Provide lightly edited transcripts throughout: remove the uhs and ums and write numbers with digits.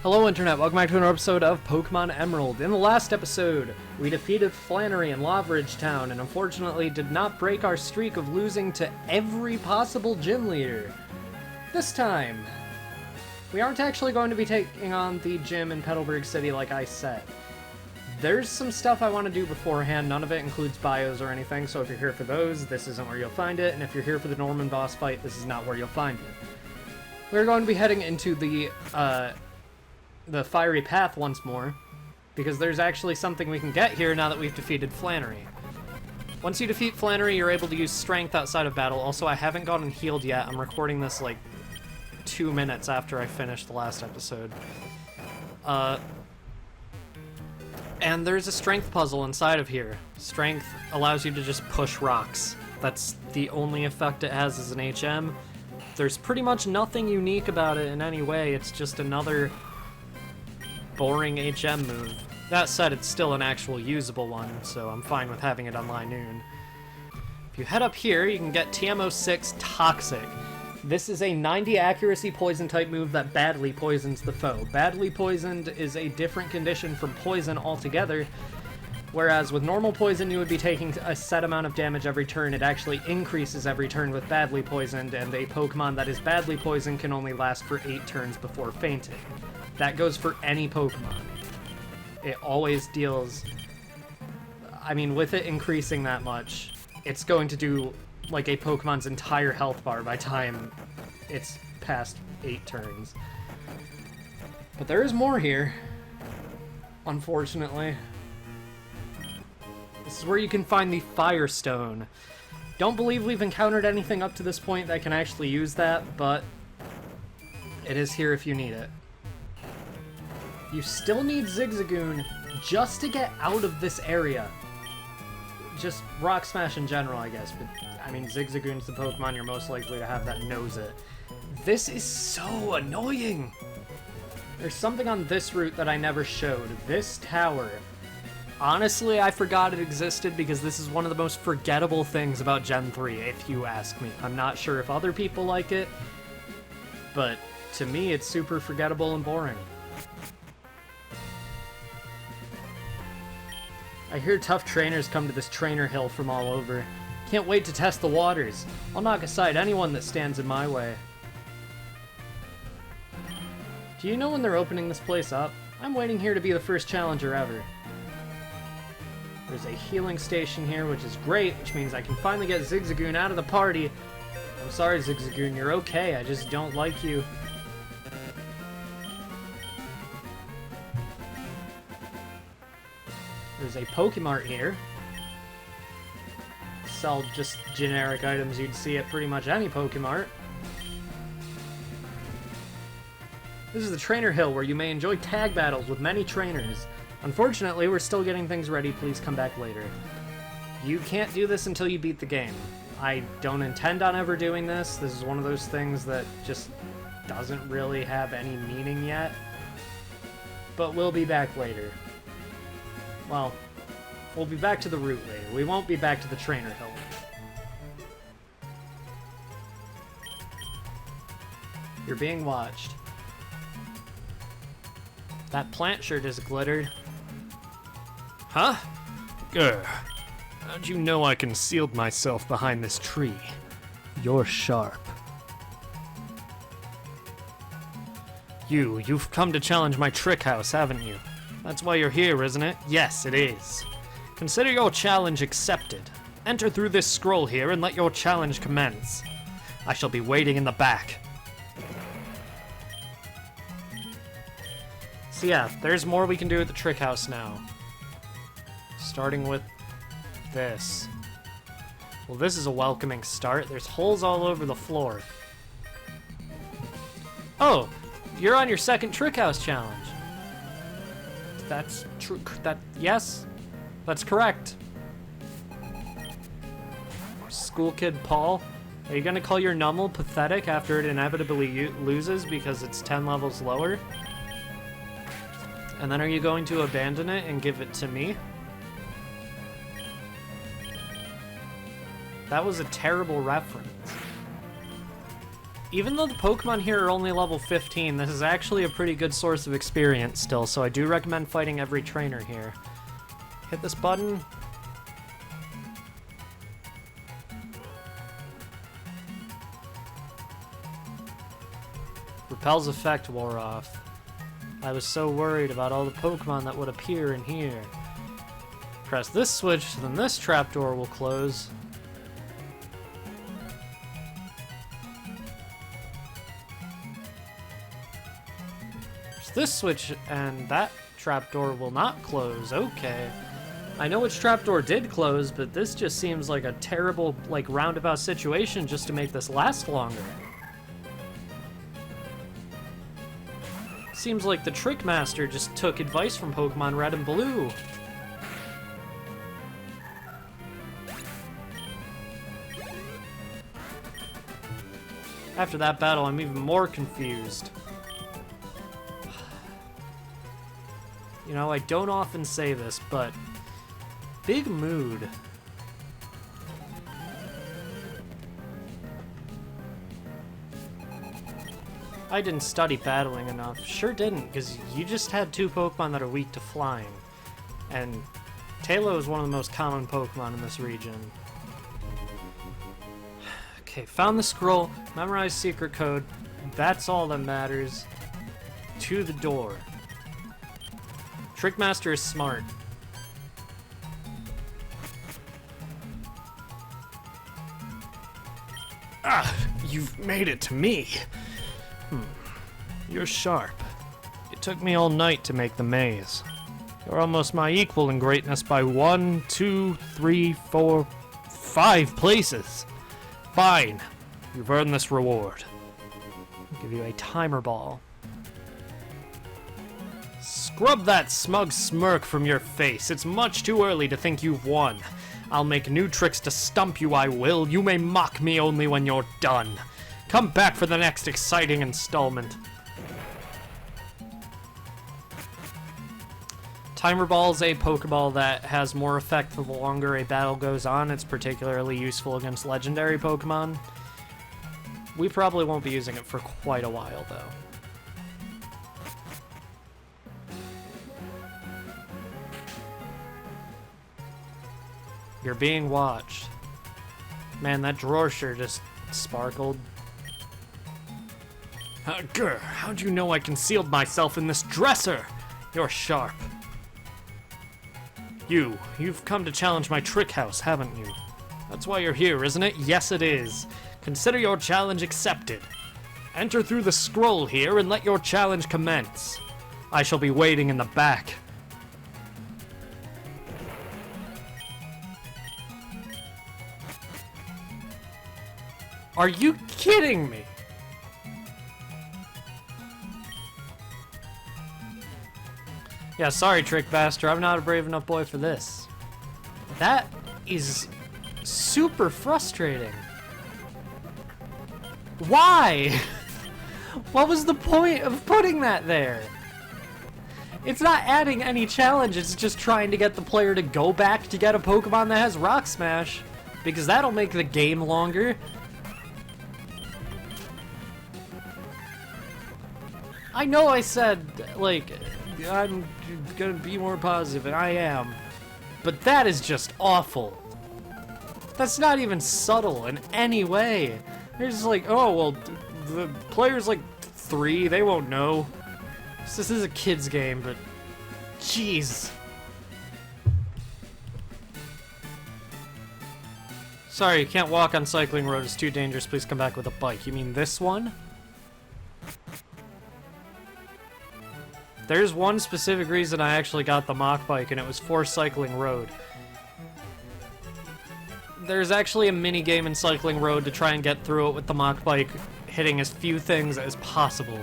Hello Internet, welcome back to another episode of Pokemon Emerald. In the last episode, we defeated Flannery in Lavaridge Town and unfortunately did not break our streak of losing to every possible gym leader. This time, we aren't actually going to be taking on the gym in Petalburg City like I said. There's some stuff I want to do beforehand, none of it includes bios or anything, so if you're here for those, this isn't where you'll find it, and if you're here for the Norman boss fight, this is not where you'll find it. We're going to be heading into the fiery path once more, because there's actually something we can get here now that we've defeated Flannery. Once you defeat Flannery, you're able to use strength outside of battle. Also, I haven't gotten healed yet. I'm recording this like 2 minutes after I finished the last episode. And there's a strength puzzle inside of here. Strength allows you to just push rocks. That's the only effect it has as an HM. There's pretty much nothing unique about it in any way. It's just another boring HM move. That said, it's still an actual usable one, so I'm fine with having it on Linoon. If you head up here, you can get TM06 Toxic. This is a 90 accuracy poison type move that badly poisons the foe. Badly poisoned is a different condition from poison altogether, whereas with normal poison you would be taking a set amount of damage every turn. It actually increases every turn with badly poisoned, and a Pokemon that is badly poisoned can only last for 8 turns before fainting. That goes for any Pokemon. It always deals... I mean, with it increasing that much, it's going to do like a Pokemon's entire health bar by time it's past 8 turns. But there is more here, unfortunately. This is where you can find the Firestone. Don't believe we've encountered anything up to this point that can actually use that, but it is here if you need it. You still need Zigzagoon just to get out of this area. Just Rock Smash in general, I guess, but I mean, Zigzagoon's the Pokemon you're most likely to have that knows it. This is so annoying! There's something on this route that I never showed. This tower. Honestly, I forgot it existed because this is one of the most forgettable things about Gen 3, if you ask me. I'm not sure if other people like it, but to me it's super forgettable and boring. I hear tough trainers come to this trainer hill from all over. Can't wait to test the waters. I'll knock aside anyone that stands in my way. Do you know when they're opening this place up? I'm waiting here to be the first challenger ever. There's a healing station here, which is great, which means I can finally get Zigzagoon out of the party. I'm sorry, Zigzagoon, you're okay, I just don't like you. There's a Pokemart here. Sell just generic items you'd see at pretty much any Pokemart. This is the Trainer Hill, where you may enjoy tag battles with many trainers. Unfortunately, we're still getting things ready. Please come back later. You can't do this until you beat the game. I don't intend on ever doing this. This is one of those things that just doesn't really have any meaning yet. But we'll be back later. Well, we'll be back to the route later. We won't be back to the Trainer Hill. You're being watched. That plant sure just glittered. Huh? Grr. How'd you know I concealed myself behind this tree? You're sharp. You've come to challenge my trick house, haven't you? That's why you're here, isn't it? Yes, it is. Consider your challenge accepted. Enter through this scroll here and let your challenge commence. I shall be waiting in the back. So yeah, there's more we can do at the trick house now. Starting with this. Well, this is a welcoming start. There's holes all over the floor. Oh, you're on your second trick house challenge. That's true. Yes, that's correct. School kid Paul, are you gonna call your Nummel pathetic after it inevitably loses because it's 10 levels lower? And then are you going to abandon it and give it to me? That was a terrible reference. Even though the Pokemon here are only level 15, this is actually a pretty good source of experience still, so I do recommend fighting every trainer here. Hit this button. Repel's effect wore off. I was so worried about all the Pokemon that would appear in here. Press this switch, then this trapdoor will close. Press this switch, and that trapdoor will not close. Okay. I know which trapdoor did close, but this just seems like a terrible, like, roundabout situation just to make this last longer. Seems like the Trick Master just took advice from Pokemon Red and Blue. After that battle, I'm even more confused. You know, I don't often say this, but big mood. I didn't study battling enough. Sure didn't, because you just had two Pokemon that are weak to flying. And Tailo is one of the most common Pokemon in this region. Okay, found the scroll, memorized secret code. That's all that matters. To the door. Trickmaster is smart. Ah, you've made it to me. You're sharp. It took me all night to make the maze. You're almost my equal in greatness by 1, 2, 3, 4, 5 places. Fine. You've earned this reward. I'll give you a timer ball. Scrub that smug smirk from your face. It's much too early to think you've won. I'll make new tricks to stump you, I will. You may mock me only when you're done. Come back for the next exciting installment. Timer Ball is a Pokeball that has more effect the longer a battle goes on. It's particularly useful against legendary Pokemon. We probably won't be using it for quite a while, though. You're being watched. Man, that drawer sure just sparkled. Grr, how'd you know I concealed myself in this dresser? You're sharp. You've come to challenge my trick house, haven't you? That's why you're here, isn't it? Yes, it is. Consider your challenge accepted. Enter through the scroll here and let your challenge commence. I shall be waiting in the back. Are you kidding me? Yeah, sorry, Trickmaster. I'm not a brave enough boy for this. That is super frustrating. Why? What was the point of putting that there? It's not adding any challenge, it's just trying to get the player to go back to get a Pokemon that has Rock Smash, because that'll make the game longer. I know I said, like, I'm gonna be more positive, and I am. But that is just awful. That's not even subtle in any way. They're just like, oh, well, the player's like 3, they won't know. This is a kid's game, but jeez. Sorry, you can't walk on cycling road. It's too dangerous. Please come back with a bike. You mean this one? There's one specific reason I actually got the Mach Bike, and it was for Cycling Road. There's actually a mini game in Cycling Road to try and get through it with the Mach Bike, hitting as few things as possible.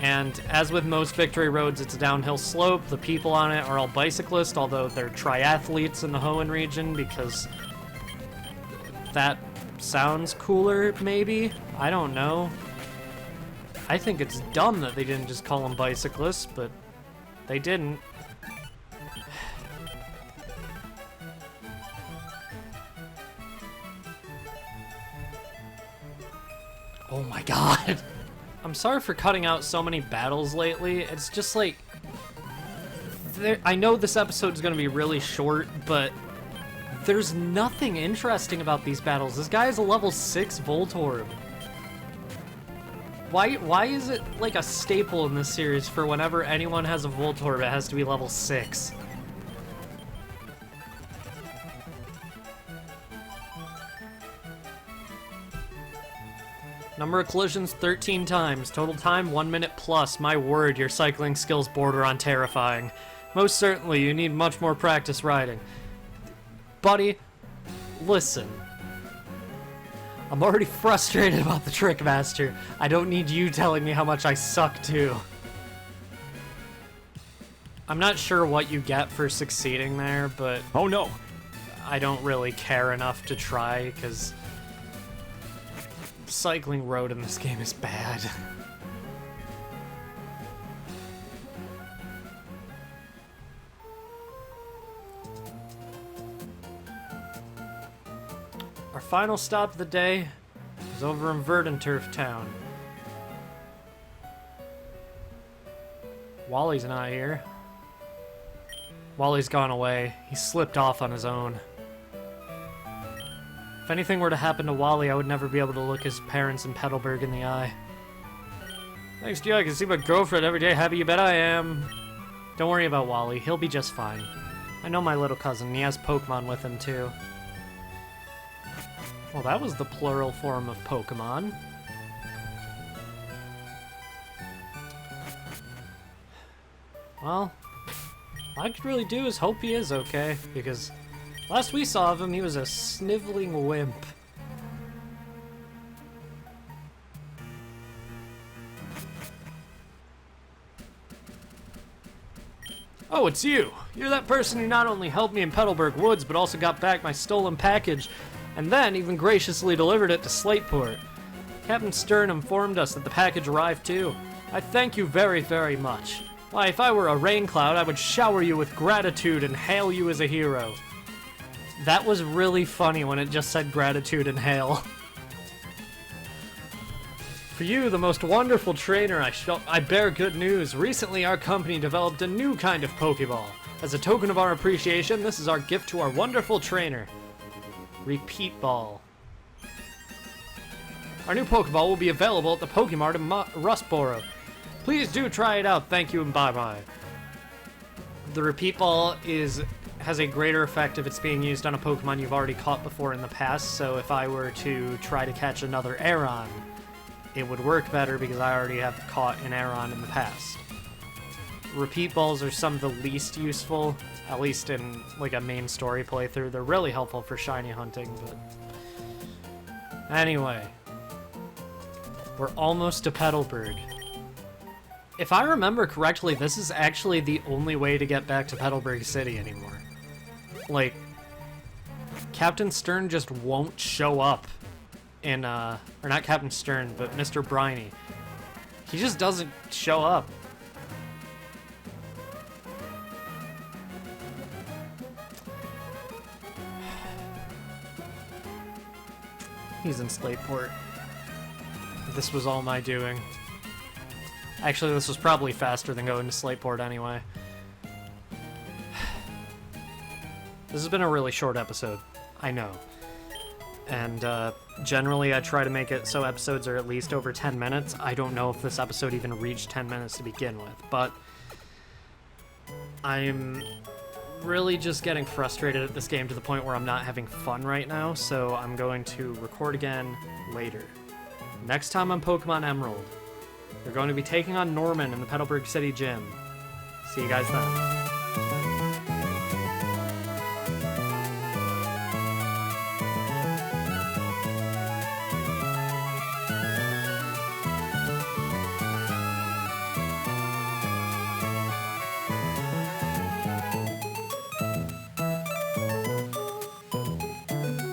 And as with most victory roads, it's a downhill slope. The people on it are all bicyclists, although they're triathletes in the Hoenn region, because that sounds cooler, maybe? I don't know. I think it's dumb that they didn't just call them bicyclists, but they didn't. Oh my god. I'm sorry for cutting out so many battles lately. It's just like... I know this episode's gonna be really short, but there's nothing interesting about these battles. This guy is a level 6 Voltorb. Why is it like a staple in this series for whenever anyone has a Voltorb, it has to be level 6? Number of collisions, 13 times. Total time, 1 minute plus. My word, your cycling skills border on terrifying. Most certainly, you need much more practice riding. Buddy, listen. I'm already frustrated about the Trick Master. I don't need you telling me how much I suck too. I'm not sure what you get for succeeding there, but... Oh no! I don't really care enough to try, because... cycling road in this game is bad. Our final stop of the day is over in Verdanturf Town. Wally's not here. Wally's gone away. He slipped off on his own. If anything were to happen to Wally, I would never be able to look his parents in Petalburg in the eye. Thanks to you, I can see my girlfriend every day. Happy you bet I am. Don't worry about Wally. He'll be just fine. I know my little cousin. He has Pokemon with him, too. Well, that was the plural form of Pokemon. Well, all I could really do is hope he is okay, because last we saw of him, he was a sniveling wimp. Oh, it's you! You're that person who not only helped me in Petalburg Woods, but also got back my stolen package, and then even graciously delivered it to Slateport. Captain Stern informed us that the package arrived too. I thank you very, very much. Why, if I were a rain cloud, I would shower you with gratitude and hail you as a hero. That was really funny when it just said gratitude and hail. For you, the most wonderful trainer, I bear good news. Recently, our company developed a new kind of Pokeball. As a token of our appreciation, this is our gift to our wonderful trainer. Repeat Ball. Our new Pokeball will be available at the Pokemart in Rustboro. Please do try it out. Thank you and bye-bye. The Repeat Ball has a greater effect if it's being used on a Pokemon you've already caught before in the past, so if I were to try to catch another Aeron, it would work better because I already have caught an Aeron in the past. Repeat Balls are some of the least useful, at least in like a main story playthrough. They're really helpful for shiny hunting, but... Anyway. We're almost to Petalburg. If I remember correctly, this is actually the only way to get back to Petalburg City anymore. Like, Captain Stern just won't show up in, or not Captain Stern, but Mr. Briny. He just doesn't show up. He's in Slateport. This was all my doing. Actually, this was probably faster than going to Slateport anyway. This has been a really short episode. I know. And generally I try to make it so episodes are at least over 10 minutes. I don't know if this episode even reached 10 minutes to begin with, but I'm really just getting frustrated at this game to the point where I'm not having fun right now, so I'm going to record again later. Next time on Pokemon Emerald, we're going to be taking on Norman in the Petalburg City Gym. See you guys then.